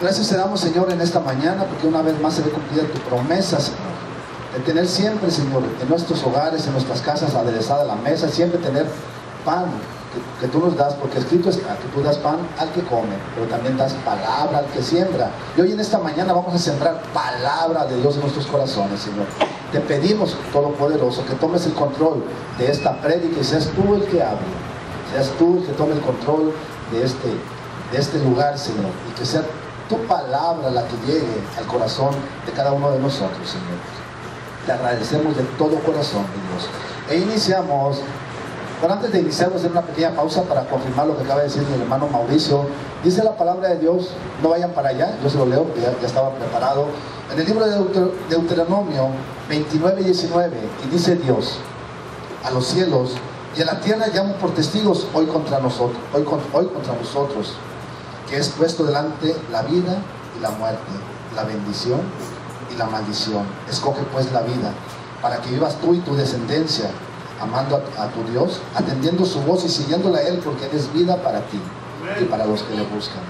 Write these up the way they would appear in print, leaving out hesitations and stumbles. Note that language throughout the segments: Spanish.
Gracias te damos, Señor, en esta mañana, porque una vez más se ve cumplida tu promesa, Señor, de tener siempre, Señor, en nuestros hogares, en nuestras casas, aderezada la mesa, siempre tener pan que tú nos das, porque escrito está que tú das pan al que come, pero también das palabra al que siembra. Y hoy en esta mañana vamos a sembrar palabra de Dios en nuestros corazones, Señor. Te pedimos, Todopoderoso, que tomes el control de esta prédica y seas tú el que hable, seas tú el que tome el control de este lugar, Señor, y que sea tu palabra la que llegue al corazón de cada uno de nosotros, Señor. Te agradecemos de todo corazón, Dios. E iniciamos, pero antes de iniciar voy a hacer una pequeña pausa para confirmar lo que acaba de decir mi hermano Mauricio. Dice la palabra de Dios, no vayan para allá, yo se lo leo porque ya estaba preparado. En el libro de Deuteronomio 29:19, y dice Dios: a los cielos y a la tierra llamo por testigos hoy contra nosotros, hoy contra vosotros, que es puesto delante la vida y la muerte, la bendición y la maldición. Escoge pues la vida, para que vivas tú y tu descendencia, amando a tu Dios, atendiendo su voz y siguiéndola a Él, porque Él es vida para ti y para los que le buscan.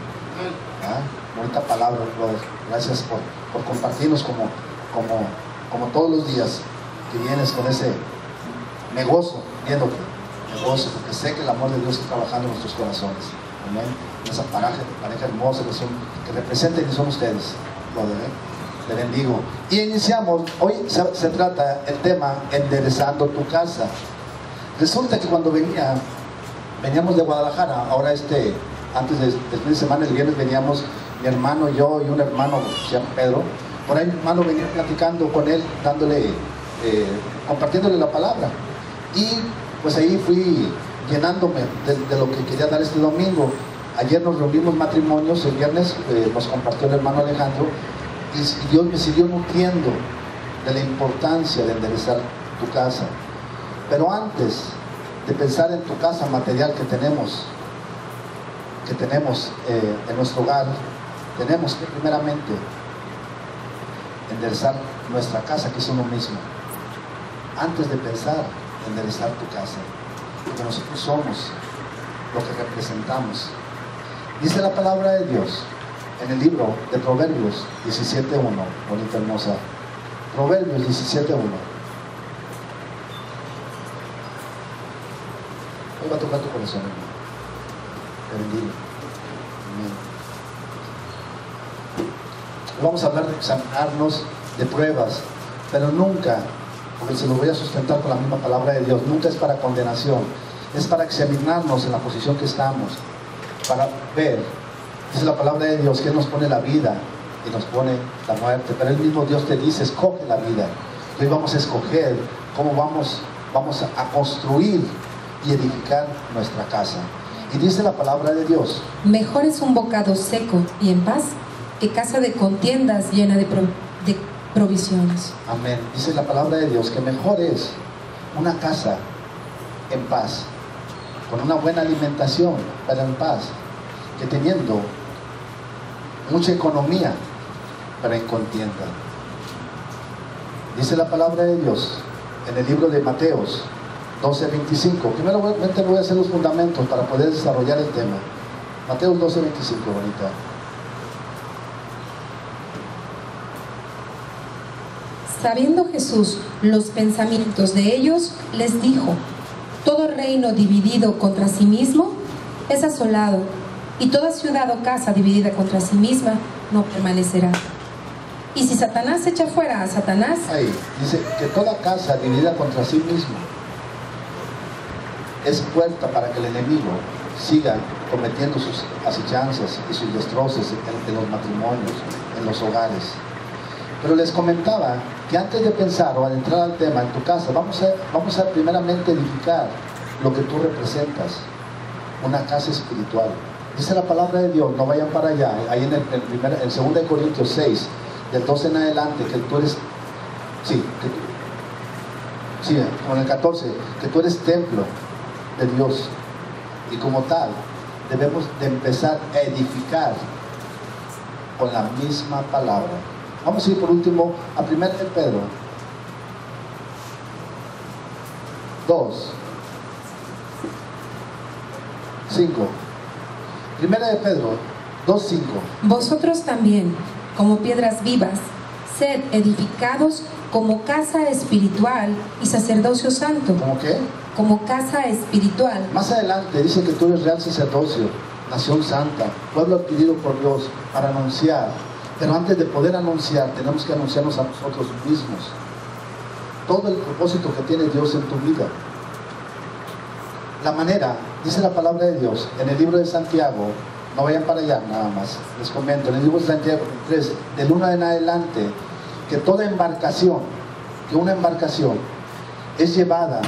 Bonita palabra, brother. Gracias por compartirnos como todos los días que vienes con ese me gozo viéndote, me gozo, porque sé que el amor de Dios está trabajando en nuestros corazones. Amén. Esa pareja hermosa que representen y son ustedes, brother, Te bendigo. Y iniciamos, hoy se trata el tema enderezando tu casa. Resulta que cuando veníamos de Guadalajara, ahora antes del fin de semana, el viernes veníamos mi hermano, yo y un hermano que se llama Pedro. Por ahí mi hermano venía platicando con él, compartiéndole la palabra. Y pues ahí fui llenándome de lo que quería dar este domingo. Ayer nos reunimos matrimonios, el viernes nos compartió el hermano Alejandro, y Dios me siguió nutriendo de la importancia de enderezar tu casa. Pero antes de pensar en tu casa material que tenemos en nuestro hogar, tenemos que primeramente enderezar nuestra casa, que es uno mismo, antes de pensar en enderezar tu casa, porque nosotros somos lo que representamos. Dice la palabra de Dios en el libro de Proverbios 17:1, bonita, hermosa. Proverbios 17:1. Hoy va a tocar tu corazón, hermano. Te bendigo. Amén. Vamos a hablar de examinarnos, de pruebas, pero nunca, porque se lo voy a sustentar con la misma palabra de Dios, nunca es para condenación, es para examinarnos en la posición que estamos, para ver. Dice la palabra de Dios que Él nos pone la vida y nos pone la muerte, pero el mismo Dios te dice: escoge la vida. Y hoy vamos a escoger cómo vamos a construir y edificar nuestra casa. Y dice la palabra de Dios: mejor es un bocado seco y en paz que casa de contiendas llena de provisiones. Amén. Dice la palabra de Dios que mejor es una casa en paz, con una buena alimentación, pero en paz, que teniendo mucha economía, pero en contienda. Dice la palabra de Dios en el libro de Mateos 12:25. Primero voy a hacer los fundamentos para poder desarrollar el tema. Mateos 12:25, bonita. Sabiendo Jesús los pensamientos de ellos, les dijo: todo reino dividido contra sí mismo es asolado, y toda ciudad o casa dividida contra sí misma no permanecerá. Y si Satanás echa fuera a Satanás... Ahí dice que toda casa dividida contra sí mismo es puerta para que el enemigo siga cometiendo sus asechanzas y sus destrozos en los matrimonios, en los hogares. Pero les comentaba que antes de pensar o entrar al tema en tu casa, vamos a primeramente edificar lo que tú representas, una casa espiritual. Dice la palabra de Dios, no vayan para allá, ahí en 2 Corintios 6, del 12 en adelante, que tú eres, con el 14, que tú eres templo de Dios, y como tal, debemos de empezar a edificar con la misma palabra. Vamos a ir por último a 1 de Pedro 2, 5. 1 de Pedro 2:5. Vosotros también, como piedras vivas, sed edificados como casa espiritual y sacerdocio santo. ¿Cómo qué? Como casa espiritual. Más adelante dice que tú eres real sacerdocio, nación santa, pueblo adquirido por Dios para anunciar. Pero antes de poder anunciar, tenemos que anunciarnos a nosotros mismos. Todo el propósito que tiene Dios en tu vida. La manera, dice la palabra de Dios, en el libro de Santiago, no vayan para allá nada más, les comento, en el libro de Santiago 3, del 1 en adelante, que toda embarcación, que una embarcación es llevada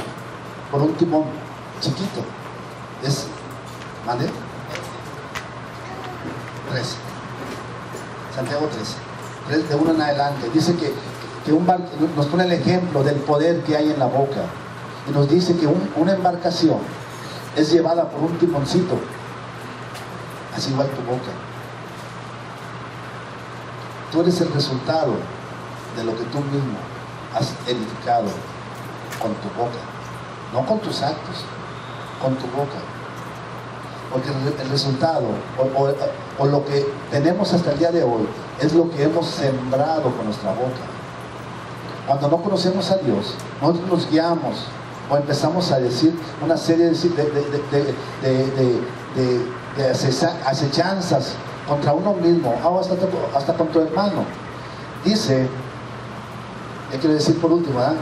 por un timón chiquito. ¿Vale? 3. Santiago 3, de 1 en adelante. Dice que un barco, nos pone el ejemplo del poder que hay en la boca. Y nos dice que una embarcación es llevada por un timoncito. Así igual tu boca. Tú eres el resultado de lo que tú mismo has edificado con tu boca. No con tus actos, con tu boca. Porque el resultado o lo que tenemos hasta el día de hoy es lo que hemos sembrado con nuestra boca. Cuando no conocemos a Dios, nosotros nos guiamos o empezamos a decir una serie de acechanzas contra uno mismo, hasta con tu hermano. Dice, le quiero decir por último, ¿verdad?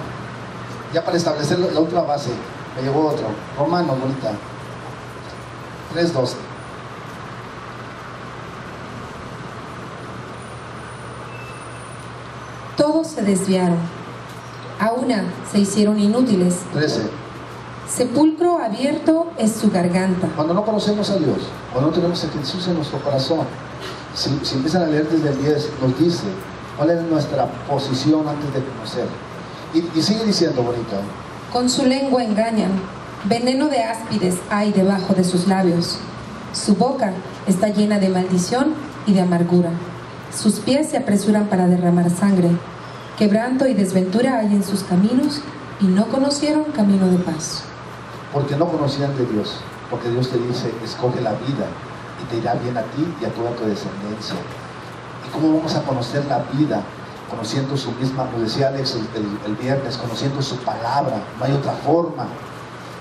Ya para establecer la última base, me llegó otro, Romanos, bonita, 3:12. Todos se desviaron, a una se hicieron inútiles. 13. Sepulcro abierto es su garganta. Cuando no conocemos a Dios, cuando no tenemos a Jesús en nuestro corazón, si empiezan a leer desde el 10, nos dice cuál es nuestra posición antes de conocer. Y sigue diciendo, bonita. Con su lengua engañan, veneno de áspides hay debajo de sus labios. Su boca está llena de maldición y de amargura. Sus pies se apresuran para derramar sangre. Quebranto y desventura hay en sus caminos y no conocieron camino de paz. Porque no conocían de Dios. Porque Dios te dice, escoge la vida y te irá bien a ti y a toda tu descendencia. ¿Y cómo vamos a conocer la vida? Conociendo su misma, como decía Alex el viernes, conociendo su palabra. No hay otra forma.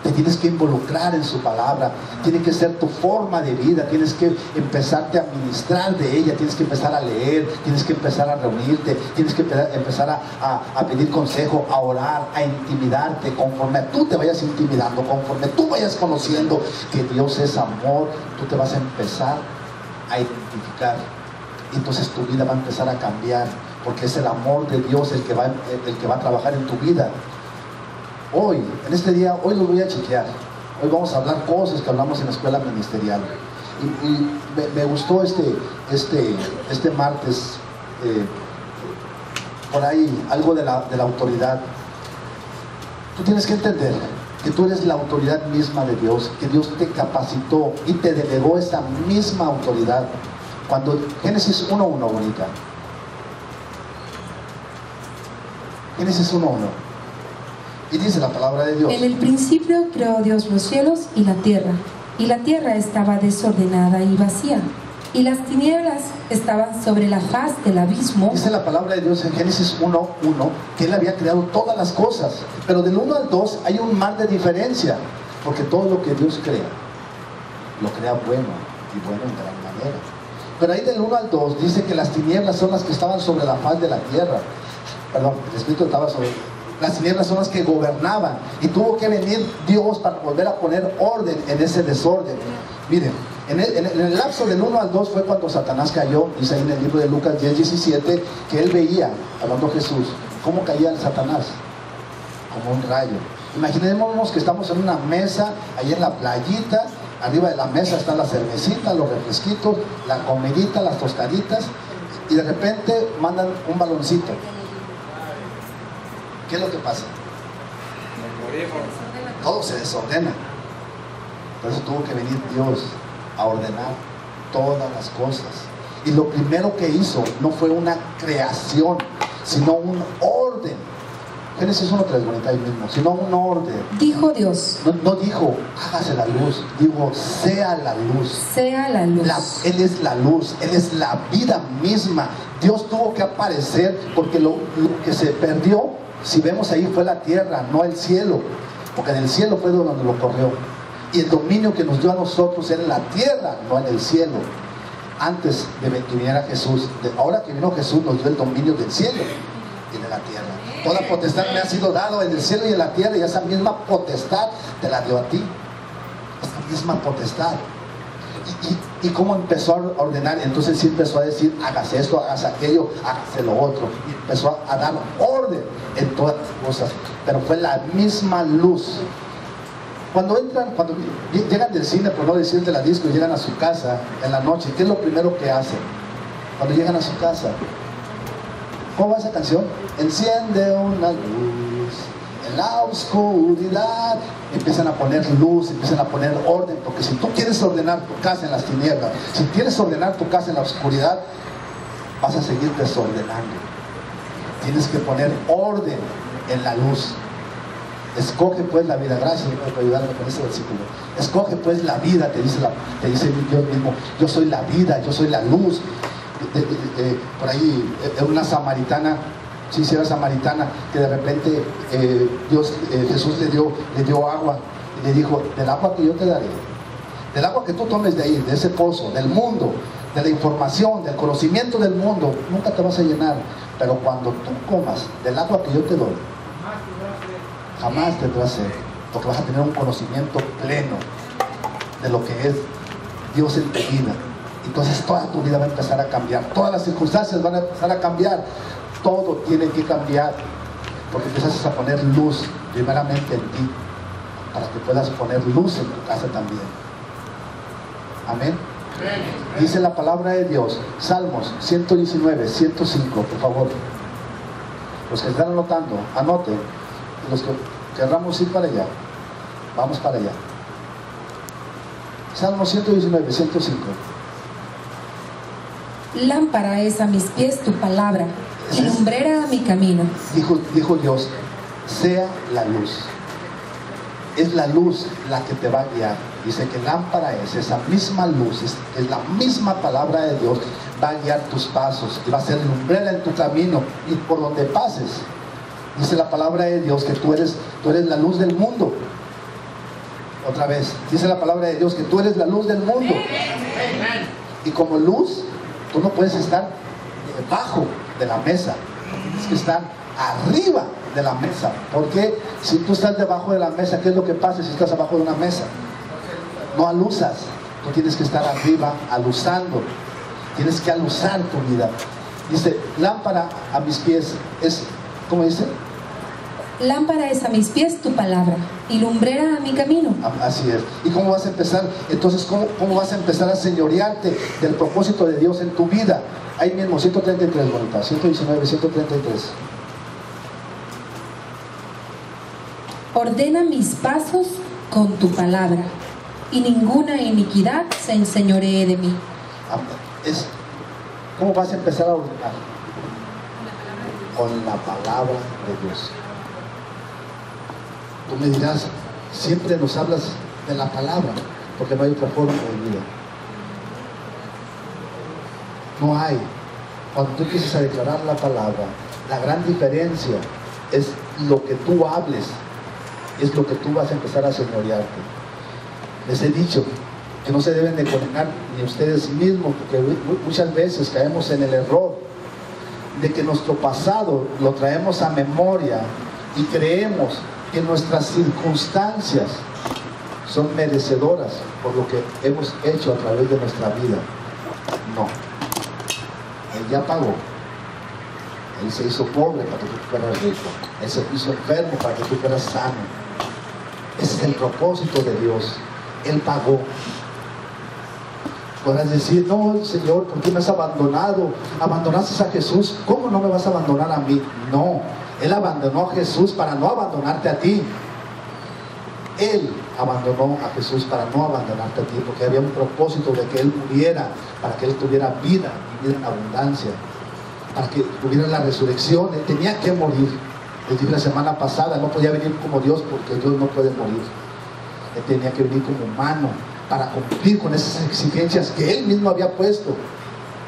Te tienes que involucrar en su palabra, tiene que ser tu forma de vida, tienes que empezarte a ministrar de ella, tienes que empezar a leer, tienes que empezar a reunirte, tienes que empezar a pedir consejo, a orar, a intimidarte. Conforme tú te vayas intimidando, conforme tú vayas conociendo que Dios es amor, tú te vas a empezar a identificar. Y entonces tu vida va a empezar a cambiar, porque es el amor de Dios el que va a trabajar en tu vida. Hoy, en este día, hoy lo voy a chequear. Hoy vamos a hablar cosas que hablamos en la escuela ministerial. Y me gustó este martes, por ahí, algo de la autoridad. Tú tienes que entender que tú eres la autoridad misma de Dios, que Dios te capacitó y te delegó esa misma autoridad. Cuando Génesis 1:1, bonita. Génesis 1:1. Y dice la palabra de Dios. En el principio creó Dios los cielos y la tierra estaba desordenada y vacía, y las tinieblas estaban sobre la faz del abismo. Dice la palabra de Dios en Génesis 1:1 que Él había creado todas las cosas, pero del 1 al 2 hay un mar de diferencia, porque todo lo que Dios crea, lo crea bueno, y bueno en gran manera. Pero ahí del 1 al 2 dice que las tinieblas son las que estaban sobre la faz de la tierra. Perdón, el Espíritu estaba sobre... Las tinieblas son las que gobernaban, y tuvo que venir Dios para volver a poner orden en ese desorden. Miren, en el lapso del 1 al 2 fue cuando Satanás cayó. Dice ahí en el libro de Lucas 10:17 que él veía, hablando Jesús, cómo caía el Satanás, como un rayo. Imaginémonos que estamos en una mesa, ahí en la playita. Arriba de la mesa están las cervecitas, los refresquitos, la comidita, las tostaditas, y de repente mandan un baloncito. ¿Qué es lo que pasa? Todo se desordena. Por eso tuvo que venir Dios a ordenar todas las cosas. Y lo primero que hizo no fue una creación, sino un orden. Génesis 1:3, bonita ahí mismo, sino un orden. Dijo Dios. No dijo, hágase la luz, digo, sea la luz. Sea la luz. Él es la luz, Él es la vida misma. Dios tuvo que aparecer porque lo que se perdió, si vemos ahí, fue la tierra, no el cielo. Porque en el cielo fue donde lo corrió. Y el dominio que nos dio a nosotros era en la tierra, no en el cielo. Antes de que viniera Jesús, ahora que vino Jesús, nos dio el dominio del cielo y de la tierra. Toda potestad me ha sido dado en el cielo y en la tierra, y esa misma potestad te la dio a ti. Esa misma potestad. Y cómo empezó a ordenar. Entonces sí empezó a decir, hágase esto, hágase aquello, hágase lo otro. Y empezó a dar orden en todas las cosas. Pero fue la misma luz. Cuando llegan del cine, por no decir de la disco, y llegan a su casa en la noche, ¿qué es lo primero que hacen? Cuando llegan a su casa, ¿cómo va esa canción? Enciende una luz en la oscuridad. Empiezan a poner luz, empiezan a poner orden, porque si tú quieres ordenar tu casa en las tinieblas, si quieres ordenar tu casa en la oscuridad, vas a seguir desordenando. Tienes que poner orden en la luz. Escoge pues la vida. Gracias por ayudarme con ese versículo. Escoge pues la vida, te dice Dios mismo. Yo soy la vida, yo soy la luz. Por ahí una samaritana, si era samaritana, que de repente Jesús le dio agua y le dijo, del agua que yo te daré, del agua que tú tomes de ahí, de ese pozo, del mundo, de la información, del conocimiento del mundo, nunca te vas a llenar. Pero cuando tú comas del agua que yo te doy, jamás tendrás sed, porque vas a tener un conocimiento pleno de lo que es Dios en tu vida. Entonces toda tu vida va a empezar a cambiar, todas las circunstancias van a empezar a cambiar, todo tiene que cambiar, porque empiezas a poner luz primeramente en ti, para que puedas poner luz en tu casa también. Amén. Dice la palabra de Dios, Salmos 119, 105, por favor. Los que están anotando, anoten. Los que querramos ir para allá, vamos para allá. Salmo 119, 105. Lámpara es a mis pies tu palabra y lumbrera a mi camino. Dijo Dios, sea la luz. Es la luz la que te va a guiar. Dice que lámpara es esa misma luz, es la misma palabra de Dios, va a guiar tus pasos y va a ser lumbrera en tu camino y por donde pases. Dice la palabra de Dios que tú eres la luz del mundo. Otra vez, dice la palabra de Dios que tú eres la luz del mundo. Y como luz, tú no puedes estar debajo de la mesa, tienes que estar arriba de la mesa. Porque si tú estás debajo de la mesa, ¿qué es lo que pasa si estás abajo de una mesa? No aluzas. Tú tienes que estar arriba, aluzando. Tienes que aluzar tu vida. Dice, lámpara a mis pies es, ¿cómo dice? Lámpara es a mis pies tu palabra y lumbrera a mi camino. Así es. ¿Y cómo vas a empezar? Entonces, ¿cómo vas a empezar a señorearte del propósito de Dios en tu vida? Ahí mismo, 133, bonita, 119, 133. Ordena mis pasos con tu palabra y ninguna iniquidad se enseñoree de mí. ¿Cómo vas a empezar a ordenar? Con la palabra de Dios. Tú me dirás, siempre nos hablas de la palabra, porque no hay otra forma de vida. No hay. Cuando tú empiezas a declarar la palabra, la gran diferencia es lo que tú hables, es lo que tú vas a empezar a señorearte. Les he dicho que no se deben de condenar ni ustedes mismos, porque muchas veces caemos en el error de que nuestro pasado lo traemos a memoria y creemos que nuestras circunstancias son merecedoras por lo que hemos hecho a través de nuestra vida. No. Él ya pagó. Él se hizo pobre para que tú fueras rico. Él se hizo enfermo para que tú fueras sano. Ese es el propósito de Dios. Él pagó. Podrás decir, no, Señor, ¿por qué me has abandonado? ¿Abandonaste a Jesús? ¿Cómo no me vas a abandonar a mí? No. Él abandonó a Jesús para no abandonarte a ti. Él abandonó a Jesús para no abandonarte a ti, porque había un propósito de que Él muriera, para que Él tuviera vida y vida en abundancia, para que tuviera la resurrección. Él tenía que morir. Les dije la semana pasada, no podía venir como Dios porque Dios no puede morir. Él tenía que venir como humano para cumplir con esas exigencias que Él mismo había puesto,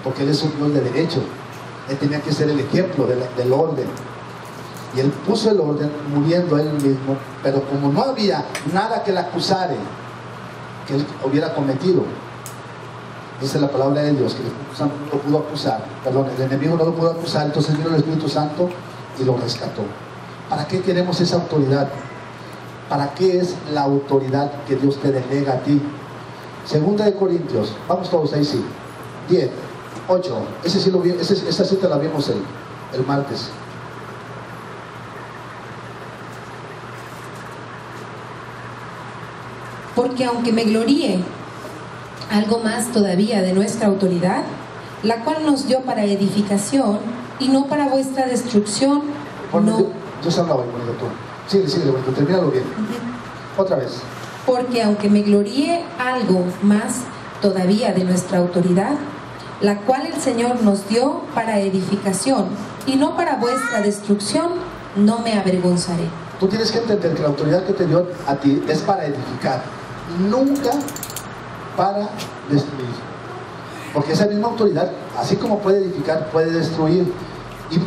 porque Él es un Dios de derecho. Él tenía que ser el ejemplo del orden. Y Él puso el orden muriendo Él mismo, pero como no había nada que le acusara que Él hubiera cometido, dice la palabra de Dios que el Espíritu Santo no lo pudo acusar, perdón, el enemigo no lo pudo acusar, entonces vino el Espíritu Santo y lo rescató. ¿Para qué queremos esa autoridad? ¿Para qué es la autoridad que Dios te delega a ti? Segunda de Corintios, vamos todos ahí, sí, 10, 8, esa cita la vimos el martes. Porque aunque me gloríe algo más todavía de nuestra autoridad, la cual nos dio para edificación y no para vuestra destrucción, Dios habla hoy, bonito tú. Sigue, bonito, termínalo bien. Otra vez. Porque aunque me gloríe algo más todavía de nuestra autoridad, la cual el Señor nos dio para edificación y no para vuestra destrucción, no me avergonzaré. Tú tienes que entender que la autoridad que te dio a ti es para edificar, nunca para destruir. Porque esa misma autoridad, así como puede edificar, puede destruir.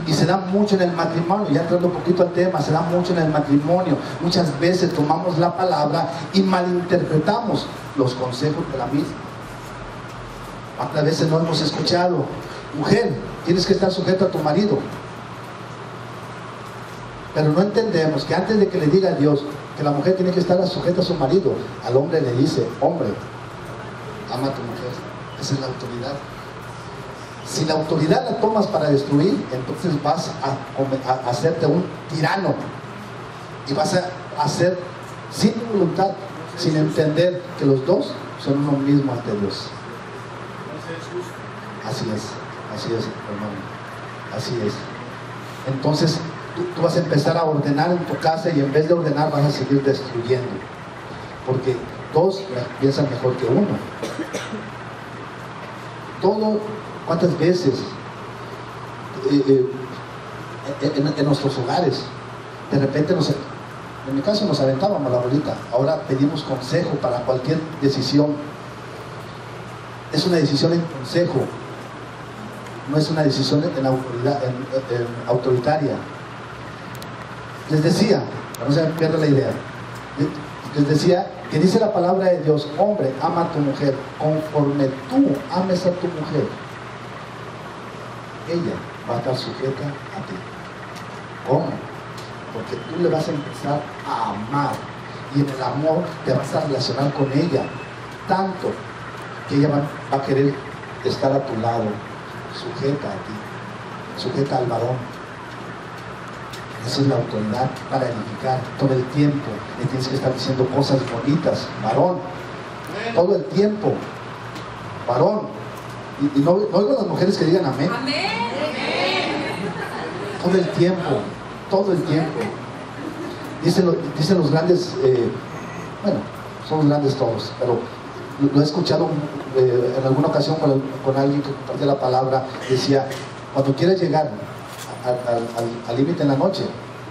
Y se da mucho en el matrimonio, ya entrando un poquito al tema, se da mucho en el matrimonio. Muchas veces tomamos la palabra y malinterpretamos los consejos de la misma. ¿Cuántas veces no hemos escuchado? Mujer, tienes que estar sujeta a tu marido. Pero no entendemos que antes de que le diga a Dios que la mujer tiene que estar sujeta a su marido, al hombre le dice: hombre, ama a tu mujer. Esa es la autoridad. Si la autoridad la tomas para destruir, entonces vas a hacerte un tirano y vas a hacer sin voluntad, sin entender que los dos son uno mismo ante Dios. Así es, hermano, así es. Entonces tú vas a empezar a ordenar en tu casa y en vez de ordenar vas a seguir destruyendo, porque dos piensan mejor que uno. ¿Cuántas veces en nuestros hogares de repente en mi caso nos aventábamos la bolita, ahora pedimos consejo para cualquier decisión? Es una decisión en consejo, no es una decisión en autoritaria. Les decía, para no se me pierda la idea, les decía que dice la palabra de Dios: hombre, ama a tu mujer conforme tú ames a tu mujer, ella va a estar sujeta a ti. ¿Cómo? Porque tú le vas a empezar a amar, y en el amor te vas a relacionar con ella tanto que ella va a querer estar a tu lado, sujeta a ti, sujeta al varón. Esa es la autoridad para edificar. Todo el tiempo le tienes que estar diciendo cosas bonitas, varón, todo el tiempo, varón. Y no oigo a las mujeres que digan amén. Amén. Todo el tiempo. Dicen los grandes, bueno, son los grandes todos, pero lo he escuchado en alguna ocasión con alguien que compartía la palabra. Decía: cuando quieres llegar al límite en la noche,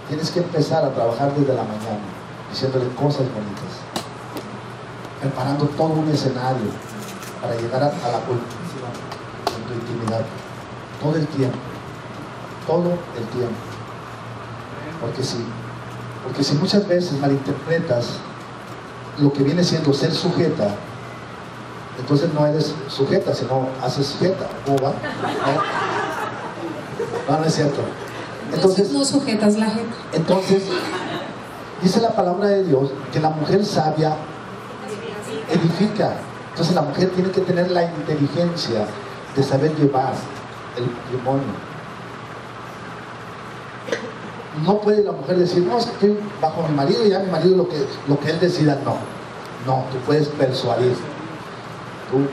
tienes que empezar a trabajar desde la mañana, diciéndole cosas bonitas, preparando todo un escenario para llegar a la culminación en tu intimidad. Todo el tiempo. Porque si muchas veces malinterpretas lo que viene siendo ser sujeta, entonces no eres sujeta, sino haces sujeta. ¿Cómo va? No es cierto. Entonces no sujetas la gente. Entonces dice la palabra de Dios que la mujer sabia edifica. Entonces la mujer tiene que tener la inteligencia de saber llevar el matrimonio. No puede la mujer decir: no, es que estoy bajo mi marido y ya mi marido lo que él decida. No, tú puedes persuadir. Tú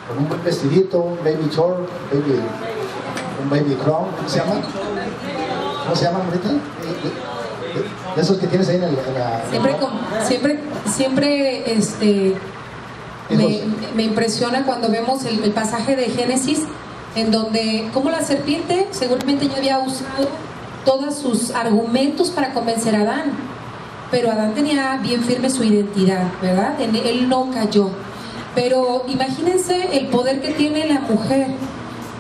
con un buen vestidito, un baby short, un baby crown, ¿cómo se llama? ¿Cómo se llaman ahorita? De esos que tienes ahí en la... Siempre me impresiona cuando vemos el pasaje de Génesis, en donde como la serpiente seguramente ya había usado todos sus argumentos para convencer a Adán. Pero Adán tenía bien firme su identidad, ¿verdad? Él no cayó. Pero imagínense el poder que tiene la mujer,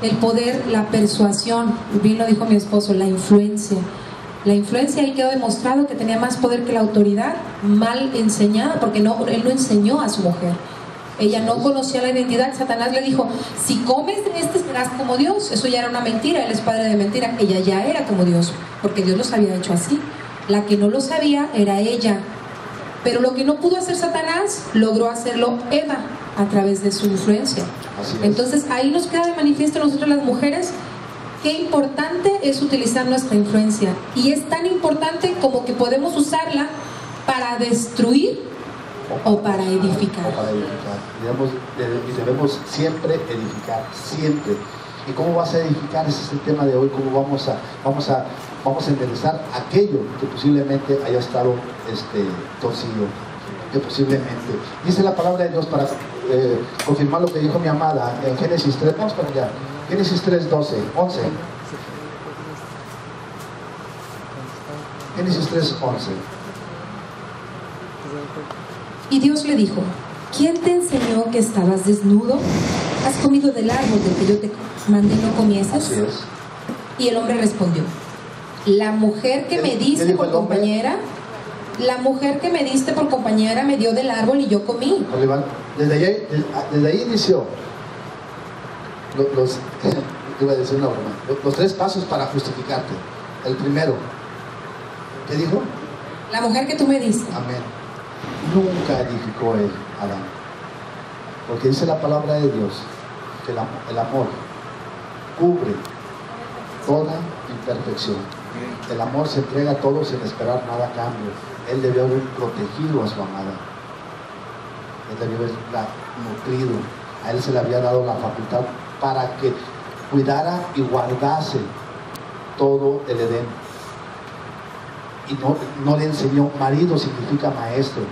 el poder, la persuasión, bien lo dijo mi esposo, la influencia. La influencia, ahí quedó demostrado que tenía más poder que la autoridad, mal enseñada, porque él no enseñó a su mujer. Ella no conocía la identidad. Satanás le dijo, si comes de este serás como Dios. Eso ya era una mentira, él es padre de mentira. Ella ya era como Dios, porque Dios los había hecho así. La que no lo sabía era ella. Pero lo que no pudo hacer Satanás, logró hacerlo Eva a través de su influencia. Entonces ahí nos queda de manifiesto a nosotros las mujeres qué importante es utilizar nuestra influencia. Y es tan importante como que podemos usarla para destruir o para edificar. Debemos siempre edificar, siempre. ¿Y cómo vas a edificar? Ese es el tema de hoy. ¿Cómo vamos a enderezar aquello que posiblemente haya estado torcido? Que posiblemente. Dice la palabra de Dios para confirmar lo que dijo mi amada en Génesis 3. Vamos para allá. Génesis 3, 11. Génesis 3, 11. Y Dios le dijo, ¿quién te enseñó que estabas desnudo? ¿Has comido del árbol del que yo te mandé no comieses? Así es. Y el hombre respondió, la mujer que me diste por compañera, la mujer que me diste por compañera me dio del árbol y yo comí. Desde ahí inició iba a decir una broma, los 3 pasos para justificarte. El primero, ¿qué dijo? La mujer que tú me diste. Amén. Nunca edificó él, Adán, porque dice la palabra de Dios que el amor cubre toda imperfección. El amor se entrega a todo sin esperar nada a cambio. Él debió haber protegido a su amada, él debió haberla nutrido, a él se le había dado la facultad para que cuidara y guardase todo el Edén. Y no le enseñó. Marido significa maestro.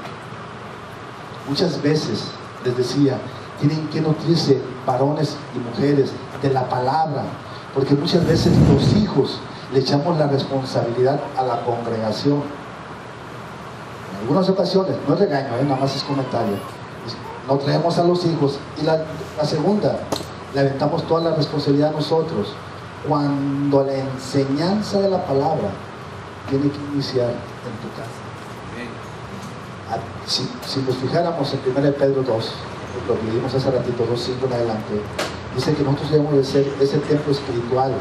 Muchas veces les decía, tienen que nutrirse varones y mujeres de la palabra, porque muchas veces los hijos le echamos la responsabilidad a la congregación. En algunas ocasiones, no es regaño, nada más es comentario, no traemos a los hijos. Y la segunda, le aventamos toda la responsabilidad a nosotros, cuando la enseñanza de la palabra tiene que iniciar en tu casa. Si nos fijáramos en 1 Pedro 2, lo que leímos hace ratito, 2:5 en adelante, dice que nosotros debemos de ser ese templo espiritual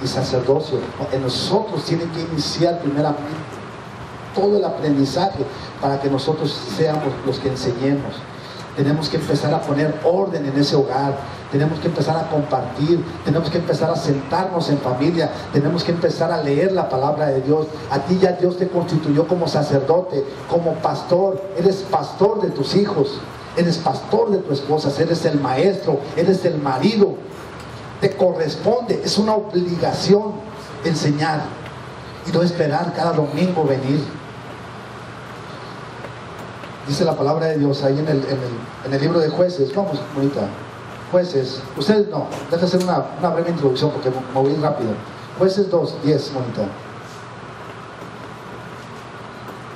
y sacerdocio. En nosotros tiene que iniciar primeramente todo el aprendizaje para que nosotros seamos los que enseñemos. Tenemos que empezar a poner orden en ese hogar, tenemos que empezar a compartir, tenemos que empezar a sentarnos en familia, tenemos que empezar a leer la palabra de Dios. A ti ya Dios te constituyó como sacerdote, como pastor. Eres pastor de tus hijos, eres pastor de tu esposa, eres el maestro, eres el marido. Te corresponde, es una obligación enseñar y no esperar cada domingo venir. Dice la palabra de Dios ahí en el libro de Jueces. Vamos, bonita. Jueces. Ustedes no. Deja hacer una breve introducción porque me voy rápido. Jueces 2:10, bonita.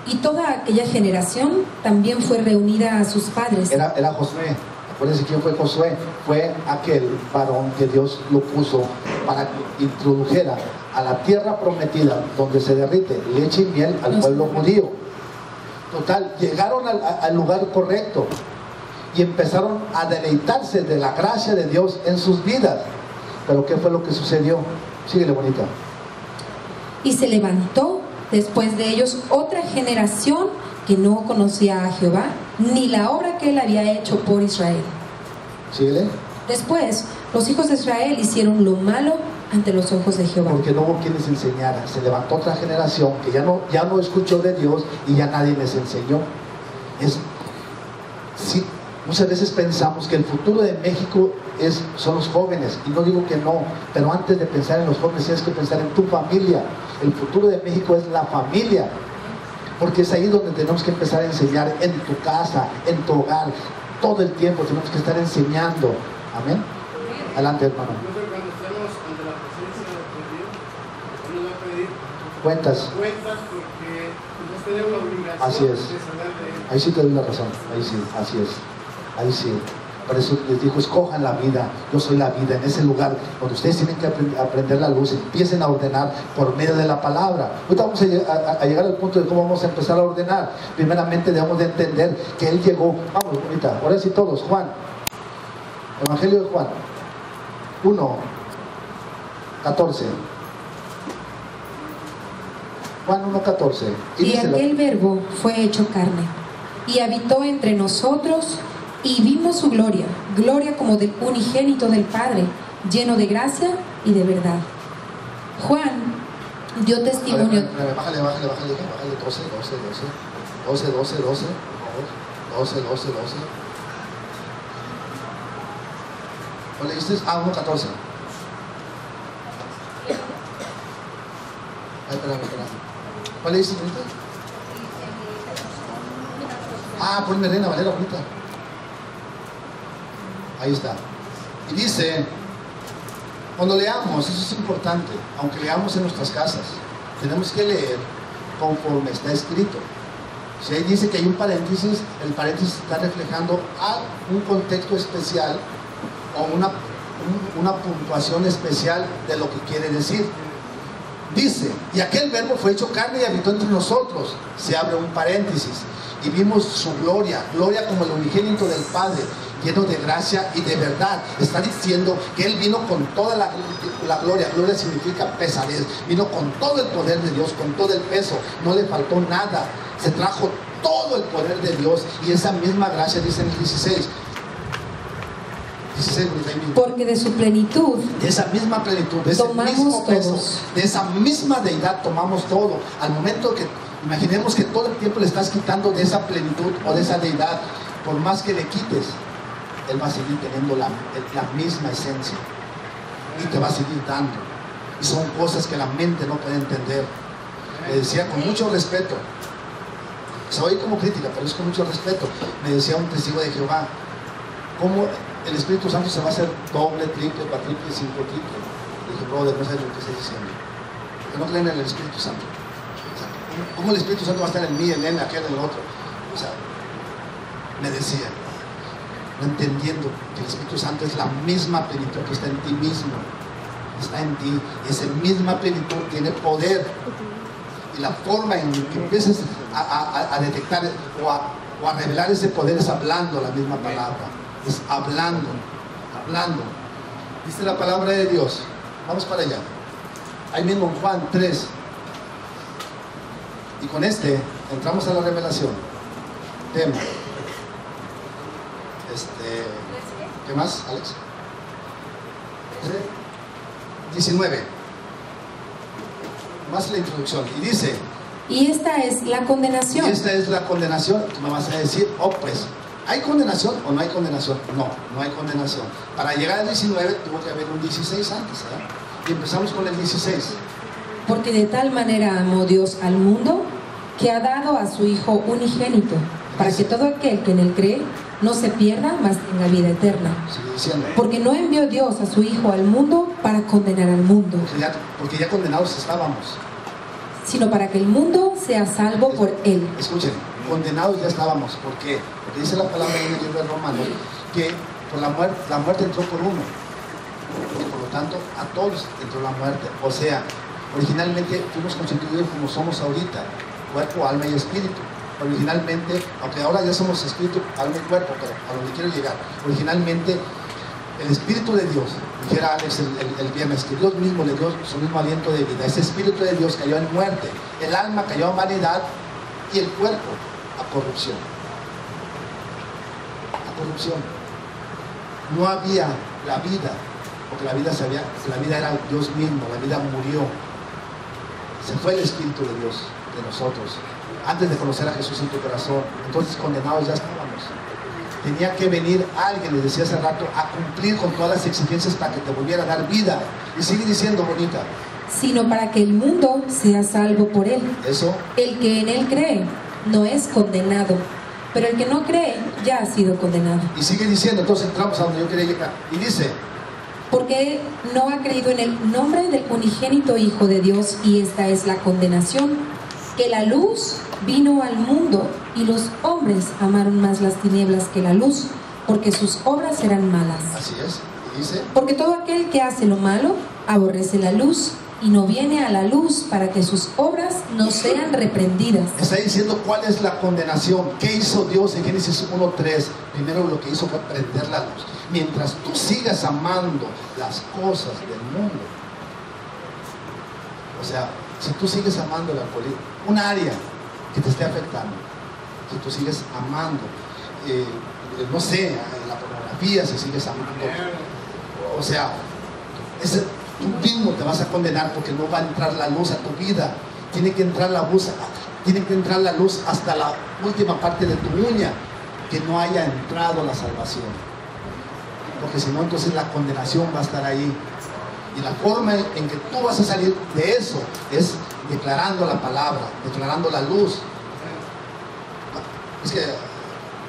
Y toda aquella generación también fue reunida a sus padres. Era Josué. Acuérdense quién fue Josué. Fue aquel varón que Dios lo puso para que introdujera a la tierra prometida, donde se derrite leche y miel al pueblo judío. Total, llegaron al lugar correcto y empezaron a deleitarse de la gracia de Dios en sus vidas. Pero ¿qué fue lo que sucedió? Síguele, bonita. Y se levantó después de ellos otra generación que no conocía a Jehová, ni la obra que él había hecho por Israel. Síguele. Después, los hijos de Israel hicieron lo malo ante los ojos de Jehová. Porque no hubo quien les enseñara. Se levantó otra generación que ya no escuchó de Dios y ya nadie les enseñó. Sí, muchas veces pensamos que el futuro de México son los jóvenes, y no digo que no, pero antes de pensar en los jóvenes tienes que pensar en tu familia. El futuro de México es la familia, porque es ahí donde tenemos que empezar a enseñar, en tu casa, en tu hogar. Todo el tiempo tenemos que estar enseñando. Amén. Adelante, hermano. Él nos va a pedir cuentas. porque no tenemos la obligación Así es. de saber de Él. Ahí sí te doy la razón. Ahí sí, así es. Ahí sí. Por eso les dijo, escojan la vida. Yo soy la vida. En ese lugar donde ustedes tienen que aprender la luz, empiecen a ordenar por medio de la palabra. Ahorita vamos a llegar al punto de cómo vamos a empezar a ordenar. Primeramente debemos de entender que Él llegó. Vamos, ahorita, ahora sí todos. Juan. Evangelio de Juan. 1:14. Juan 1:14. Y aquel verbo fue hecho carne, y habitó entre nosotros, y vimos su gloria, gloria como del unigénito del Padre, lleno de gracia y de verdad. Juan dio testimonio. Bájale, 12, por favor. 12. ¿Cuál leíste? 1:14. Espera. ¿Cuál leíste ahorita? Ponme Reina Valera ahorita. Ahí está. Y dice, cuando leamos, eso es importante, aunque leamos en nuestras casas, tenemos que leer conforme está escrito. Si ahí dice que hay un paréntesis, el paréntesis está reflejando un contexto especial o una puntuación especial de lo que quiere decir. Dice, y aquel verbo fue hecho carne y habitó entre nosotros. Se abre un paréntesis y vimos su gloria, gloria como el unigénito del Padre, lleno de gracia y de verdad. Está diciendo que Él vino con toda la gloria. Gloria significa pesadez. Vino con todo el poder de Dios, con todo el peso. No le faltó nada. Se trajo todo el poder de Dios. Y esa misma gracia, dice en el 16, porque de su plenitud, de esa misma plenitud, de ese mismo peso, todos. de esa misma deidad tomamos todo. Al momento que imaginemos que todo el tiempo le estás quitando de esa plenitud o de esa deidad, por más que le quites, Él va a seguir teniendo la misma esencia y te va a seguir dando. Y son cosas que la mente no puede entender. Me decía con mucho respeto, se oye como crítica, pero es con mucho respeto. Me decía un testigo de Jehová, ¿cómo el Espíritu Santo se va a hacer doble, triple, cuatriple, cinco triple? Dije, brother, no sabes lo que estás diciendo. Que no creen en el Espíritu Santo. O sea, ¿cómo el Espíritu Santo va a estar en mí, en él, en aquel, en el otro? O sea, me decía, no entendiendo que el Espíritu Santo es la misma plenitud que está en ti mismo. Está en ti. Y esa misma plenitud tiene poder. Y la forma en que empieces a detectar o a revelar ese poder es hablando la misma palabra. Es hablando. Dice la palabra de Dios. Vamos para allá. Ahí mismo en Juan 3. Y con entramos a la revelación. Tema. ¿Qué más, Alex? 19. Más la introducción. Y dice, y esta es la condenación. Y esta es la condenación. Tú me vas a decir, pues, ¿hay condenación o no hay condenación? No hay condenación. Para llegar al 19 tuvo que haber un 16 antes, ¿verdad? Y empezamos con el 16. Porque de tal manera amó Dios al mundo, que ha dado a su Hijo unigénito, para que todo aquel que en él cree no se pierda, mas tenga vida eterna. Sigue diciendo. Porque no envió Dios a su Hijo al mundo para condenar al mundo, porque ya condenados estábamos, sino para que el mundo sea salvo por él. Escuchen, condenados ya estábamos. ¿Por qué? Porque dice la palabra en el libro de Romanos que por la muerte entró por uno, y por lo tanto a todos entró la muerte. O sea, originalmente fuimos constituidos como somos ahorita, cuerpo, alma y espíritu. Originalmente, aunque ahora ya somos espíritu, alma y cuerpo, pero a donde quiero llegar, originalmente el Espíritu de Dios, dijera Alex el viernes, que Dios mismo le dio su mismo aliento de vida. Ese Espíritu de Dios cayó en muerte, el alma cayó en vanidad y el cuerpo a corrupción. No había la vida, porque la vida era Dios mismo, la vida murió. Se fue el Espíritu de Dios de nosotros antes de conocer a Jesús en tu corazón. Entonces condenados ya estábamos. Tenía que venir alguien, les decía hace rato, a cumplir con todas las exigencias para que te volviera a dar vida. Y sigue diciendo, bonita, sino para que el mundo sea salvo por él. Eso. El que en él cree no es condenado, pero el que no cree ya ha sido condenado. Y sigue diciendo, entonces entramos a donde yo quería llegar. Y dice, porque porque no ha creído en el nombre del unigénito Hijo de Dios, y esta es la condenación, que la luz vino al mundo y los hombres amaron más las tinieblas que la luz, porque sus obras eran malas. Así es. Y dice, Porque todo aquel que hace lo malo aborrece la luz y no viene a la luz para que sus obras no sean reprendidas. está diciendo cuál es la condenación. ¿Qué hizo Dios en Génesis 1:3? Primero lo que hizo fue prender la luz. Mientras tú sigas amando las cosas del mundo, o sea, si tú sigues amando el alcoholismo, un área que te esté afectando, si tú sigues amando, no sé, la pornografía, si sigues amando, o sea, tú mismo te vas a condenar, porque no va a entrar la luz a tu vida. Tiene que entrar la luz hasta la última parte de tu uña, que no haya entrado la salvación, porque si no, entonces la condenación va a estar ahí. Y la forma en que tú vas a salir de eso es declarando la palabra, declarando la luz. Es que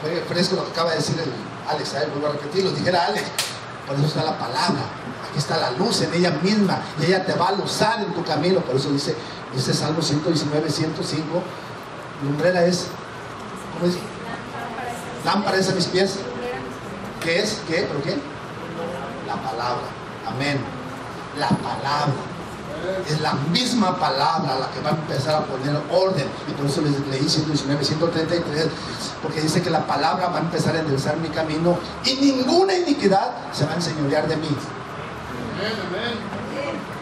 fue fresco lo que acaba de decir el Alex, vuelvo a repetirlo, dijera Alex, por eso está la palabra, aquí está la luz en ella misma, y ella te va a luzar en tu camino. Por eso dice Salmo 119, 105, lumbrera es, ¿cómo dice? Lámpara es a mis pies. ¿Qué es? ¿Qué? ¿Pero qué? La palabra. Amén. La palabra. Es la misma palabra la que va a empezar a poner orden. Y por eso les leí 119, 133, porque dice que la palabra va a empezar a enderezar mi camino y ninguna iniquidad se va a enseñorear de mí.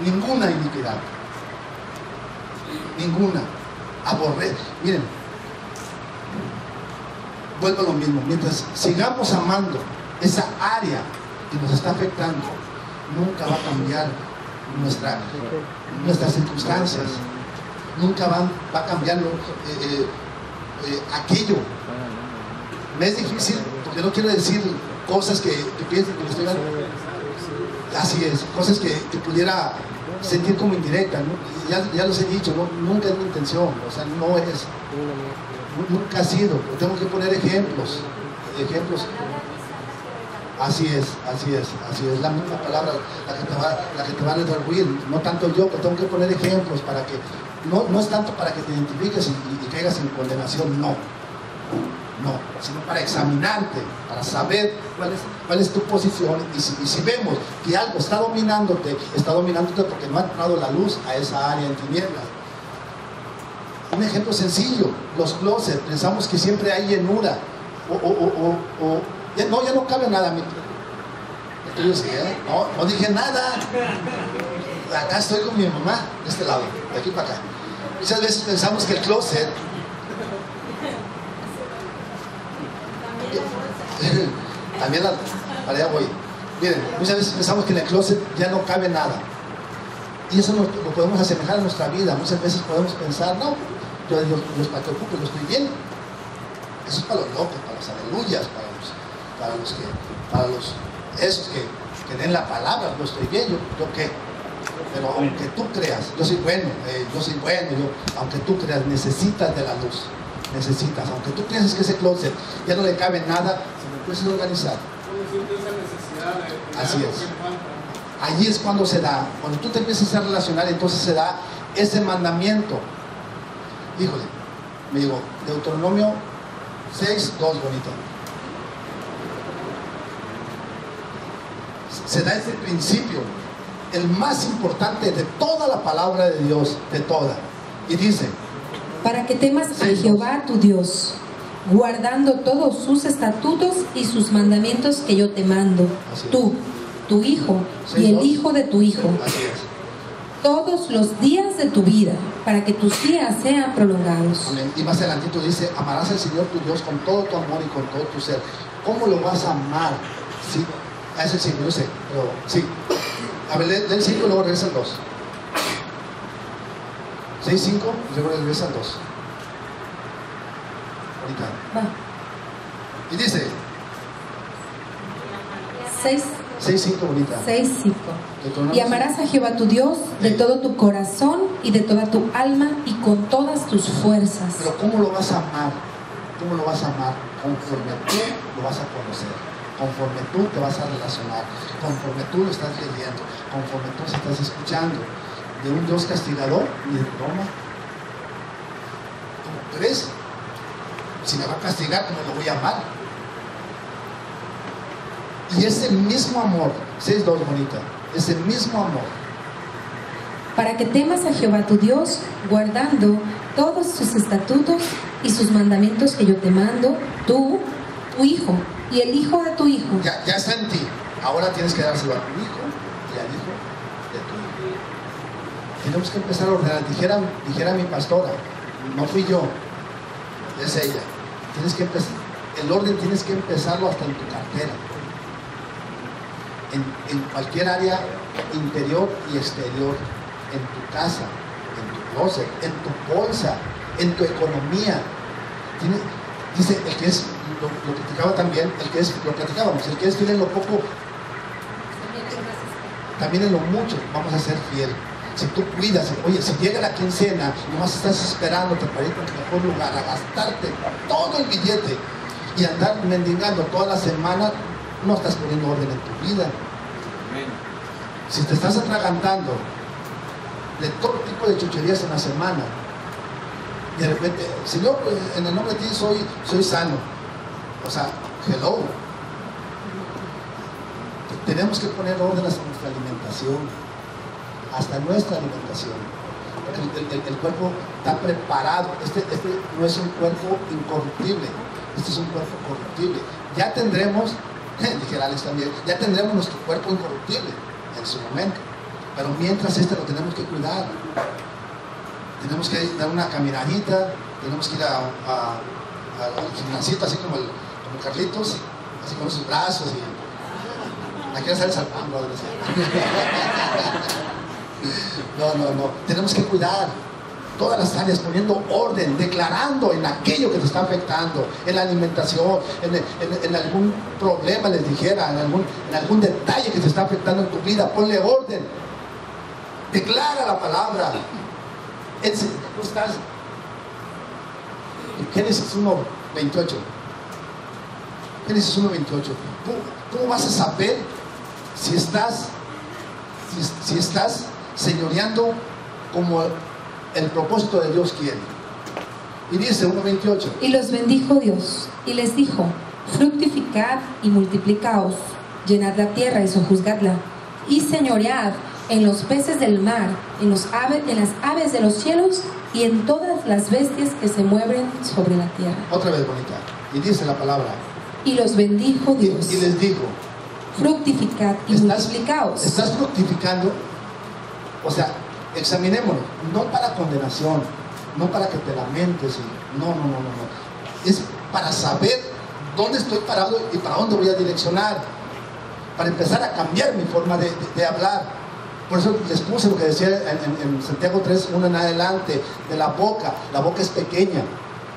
Ninguna iniquidad. Ninguna. Miren, vuelvo a lo mismo. Mientras sigamos amando esa área que nos está afectando, nunca va a cambiar nuestras circunstancias, nunca va a cambiar aquello. Me es difícil, porque no quiero decir cosas que piensen que lo estoy dando. Así es, cosas que pudiera sentir como indirecta, ¿no? Ya los he dicho, ¿no? Nunca es mi intención, o sea, no es, nunca ha sido, pero tengo que poner ejemplos. Así es, la misma palabra la que te va a redarguir, no tanto yo, pero tengo que poner ejemplos para que, no es tanto para que te identifiques y caigas en condenación, no, sino para examinarte, para saber cuál es tu posición, y si vemos que algo está dominándote porque no ha entrado la luz a esa área en tinieblas. Un ejemplo sencillo, los closets, pensamos que siempre hay llenura, ya no cabe nada. No dije nada. Acá estoy con mi mamá, de este lado, de aquí para acá. Muchas veces pensamos que el closet también para allá voy. Miren, muchas veces pensamos que en el closet ya no cabe nada, y eso lo podemos asemejar a nuestra vida. Muchas veces podemos pensar, no, yo Dios para que ocupe, lo estoy bien. Eso es para los locos, para los aleluyas, para esos que den la palabra, lo estoy bien, yo qué. Pero aunque tú creas, yo soy bueno, aunque tú creas, necesitas de la luz. Aunque tú pienses que ese closet ya no le cabe nada, se lo puedes organizar. Así es. Allí es cuando se da, cuando tú te empiezas a relacionar, entonces se da ese mandamiento. Híjole, me digo, Deuteronomio 6:2, bonito. Se da ese principio, el más importante de toda la palabra de Dios, de toda. Y dice: para que temas a Jehová tu Dios, guardando todos sus estatutos y sus mandamientos que yo te mando, tú, tu hijo y el hijo de tu hijo, todos los días de tu vida, para que tus días sean prolongados. Amén. Y más adelantito dice: amarás al Señor tu Dios con todo tu amor y con todo tu ser. ¿Cómo lo vas a amar? Sí, es el 5, yo sé, pero sí. A ver, del 5 luego regresa al 2. 6:5 y luego regresa al 2. Ahorita. Va. Y dice 6:5, bonita. 6:5. Y amarás a Jehová tu Dios de todo tu corazón y de toda tu alma y con todas tus fuerzas. Pero ¿cómo lo vas a amar? ¿Cómo lo vas a amar? Conforme tú lo vas a conocer. conforme tú te vas a relacionar, conforme tú lo estás leyendo, conforme tú estás escuchando. De un Dios castigador ni de broma. ¿Cómo crees? Si me va a castigar, ¿cómo lo voy a amar? Y ese mismo amor, 6:2, bonita, ese mismo amor, para que temas a Jehová tu Dios, guardando todos sus estatutos y sus mandamientos que yo te mando, tú, tu hijo y el hijo de tu hijo. ya está en ti. Ahora tienes que dárselo a tu hijo y al hijo de tu hijo. Tenemos que empezar a ordenar. Dijera mi pastora, no fui yo, es ella. Tienes que empezar, el orden tienes que empezarlo hasta en tu cartera, en cualquier área interior y exterior, en tu casa, en tu closet, en tu bolsa, en tu economía. Dice el que es, lo platicaba también, lo platicábamos, el que es fiel en lo poco, también en lo mucho vamos a ser fiel. Si tú cuidas, oye, si llega la quincena, nomás estás esperándote para ir a tu mejor lugar, a gastarte todo el billete y andar mendigando toda la semana, no estás poniendo orden en tu vida. Si te estás atragantando de todo tipo de chucherías en la semana, y de repente, Señor, en el nombre de ti soy sano. O sea, hello. Tenemos que poner orden a nuestra alimentación, hasta nuestra alimentación. Porque el cuerpo está preparado. Este no es un cuerpo incorruptible, este es un cuerpo corruptible. Ya tendremos, dijera Alex también, ya tendremos nuestro cuerpo incorruptible en su momento. Pero mientras lo tenemos que cuidar. Tenemos que dar una caminadita, tenemos que ir al gimnasio, así como Carlitos, así con sus brazos y aquí sales al pan, brother. No, tenemos que cuidar todas las áreas, poniendo orden, declarando en aquello que te está afectando, en la alimentación, en algún problema, les dijera, en algún detalle que te está afectando en tu vida, ponle orden, declara la palabra. Tú estás en Génesis 1:28. Génesis 1:28. ¿Cómo vas a saber si estás señoreando como el propósito de Dios quiere? Y dice 1:28. Y los bendijo Dios y les dijo: fructificad y multiplicaos, llenad la tierra y sojuzgadla, y señoread en los peces del mar, en las aves de los cielos y en todas las bestias que se mueven sobre la tierra. Otra vez, bonita. Y dice la palabra. Y los bendijo Dios. Y les dijo: fructificad y multiplicaos. ¿Estás fructificando? O sea, examinémonos. No para condenación, no para que te lamentes. No. Es para saber dónde estoy parado y para dónde voy a direccionar. Para empezar a cambiar mi forma de hablar. Por eso les puse lo que decía en Santiago 3:1 en adelante, de la boca. La boca es pequeña,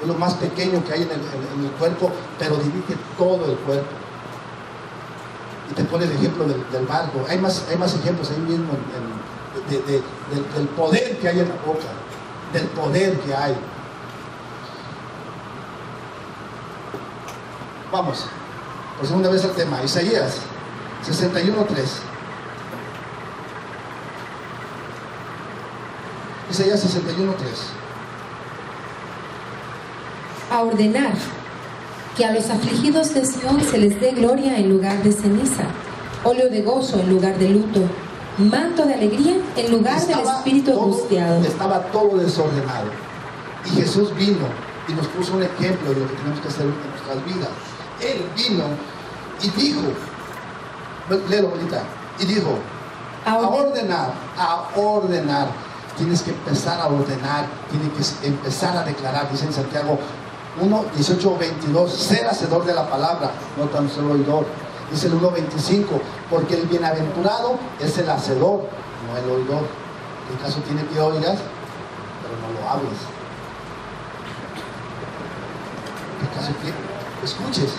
es lo más pequeño que hay en el cuerpo, pero dirige todo el cuerpo. Y te pone el ejemplo del barco. Hay más ejemplos ahí mismo del poder que hay en la boca, del poder que hay. Vamos, por segunda vez al tema, Isaías 61:3. Isaías 61:3. A ordenar que a los afligidos de Sión se les dé gloria en lugar de ceniza, óleo de gozo en lugar de luto, manto de alegría en lugar del espíritu angustiado. Estaba todo desordenado. Y Jesús vino y nos puso un ejemplo de lo que tenemos que hacer en nuestras vidas. Él vino y dijo, léelo bonita, y dijo, a ordenar. Tienes que empezar a ordenar, tienes que empezar a declarar. Dice en Santiago 1:18-22, ser hacedor de la palabra, no tan solo oidor. Dice el 1:25, porque el bienaventurado es el hacedor, no el oidor. En caso tiene que oigas, pero no lo hables. En caso que escuches,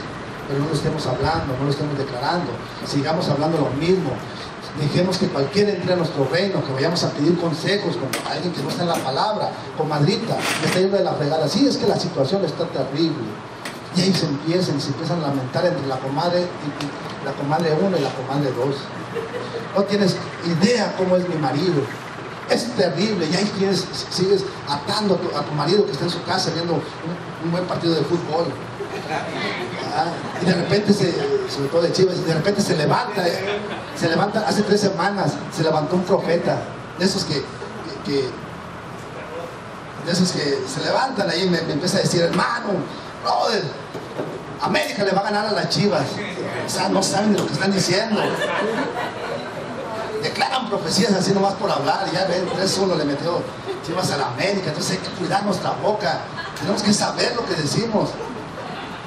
pero no lo estemos hablando, no lo estemos declarando. Sigamos hablando lo mismo. Dejemos que cualquiera entre a nuestro reino, que vayamos a pedir consejos con alguien que no está en la palabra. Comadrita, me está yendo de la fregada. Sí, es que la situación está terrible. Y ahí se empiezan a lamentar entre la comadre 1 y la comadre 2. No tienes idea cómo es mi marido. Es terrible. Y ahí sigues atando a tu marido que está en su casa viendo un buen partido de fútbol. Y de repente, sobre todo de Chivas, de repente se levanta, hace 3 semanas, se levantó un profeta, de esos que se levantan ahí y me empieza a decir, hermano, brother, América le va a ganar a las Chivas. O sea, no saben de lo que están diciendo. Declaran profecías así nomás por hablar. Y ya ven, 3-1 le metió Chivas a la América. Entonces hay que cuidar nuestra boca. Tenemos que saber lo que decimos.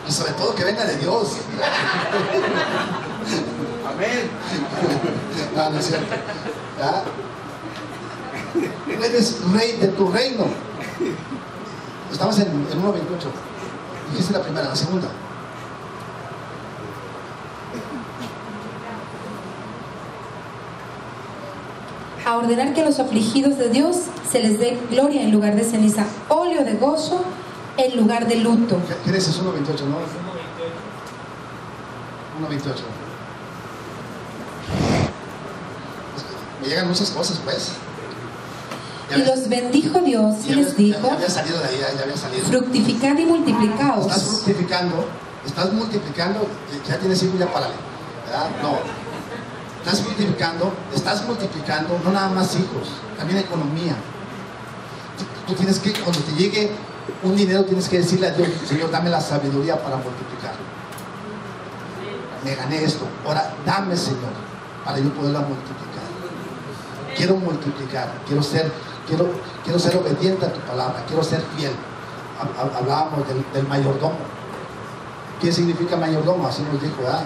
Y sobre todo que venga de Dios. Amén. No es cierto. ¿Ya? Tú eres rey de tu reino. Estamos en 1:28. Dijiste la primera, la segunda. A ordenar que a los afligidos de Dios se les dé gloria en lugar de ceniza, óleo de gozo en lugar de luto. ¿Qué es 1:28, no? 1:28. Me llegan muchas cosas, pues. Y los bendijo Dios y les dijo, ya había salido de ahí, ya había salido. fructificad y multiplicaos. Estás multiplicando, ya tienes hijos, ya párale, ¿verdad? No, estás multiplicando, no nada más hijos, también economía. Tú tienes que, cuando te llegue un dinero, tienes que decirle a Dios, Señor, dame la sabiduría para multiplicar. Me gané esto, ahora dame, Señor, para yo poderla multiplicar. Quiero multiplicar, quiero ser obediente a tu palabra, quiero ser fiel. Hablábamos del mayordomo. ¿Qué significa mayordomo? Así nos dijo, ¿verdad?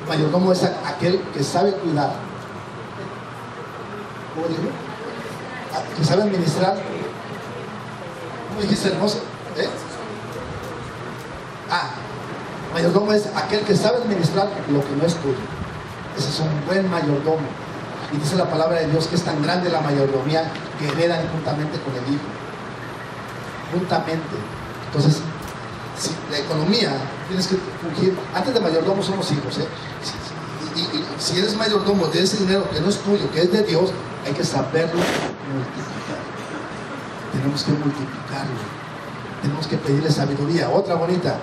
Mayordomo es aquel que sabe cuidar. ¿Cómo dijo? Que sabe administrar. ¿Cómo dijiste, hermoso? Mayordomo es aquel que sabe administrar lo que no es tuyo. Ese es un buen mayordomo. Y dice la palabra de Dios que es tan grande la mayordomía que heredan juntamente con el hijo. Juntamente. Entonces, si la economía tienes que fungir. Antes de mayordomo somos hijos, y si eres mayordomo de ese dinero que no es tuyo, que es de Dios, hay que saberlo multiplicar. Tenemos que multiplicarlo. Tenemos que pedirle sabiduría. Otra bonita.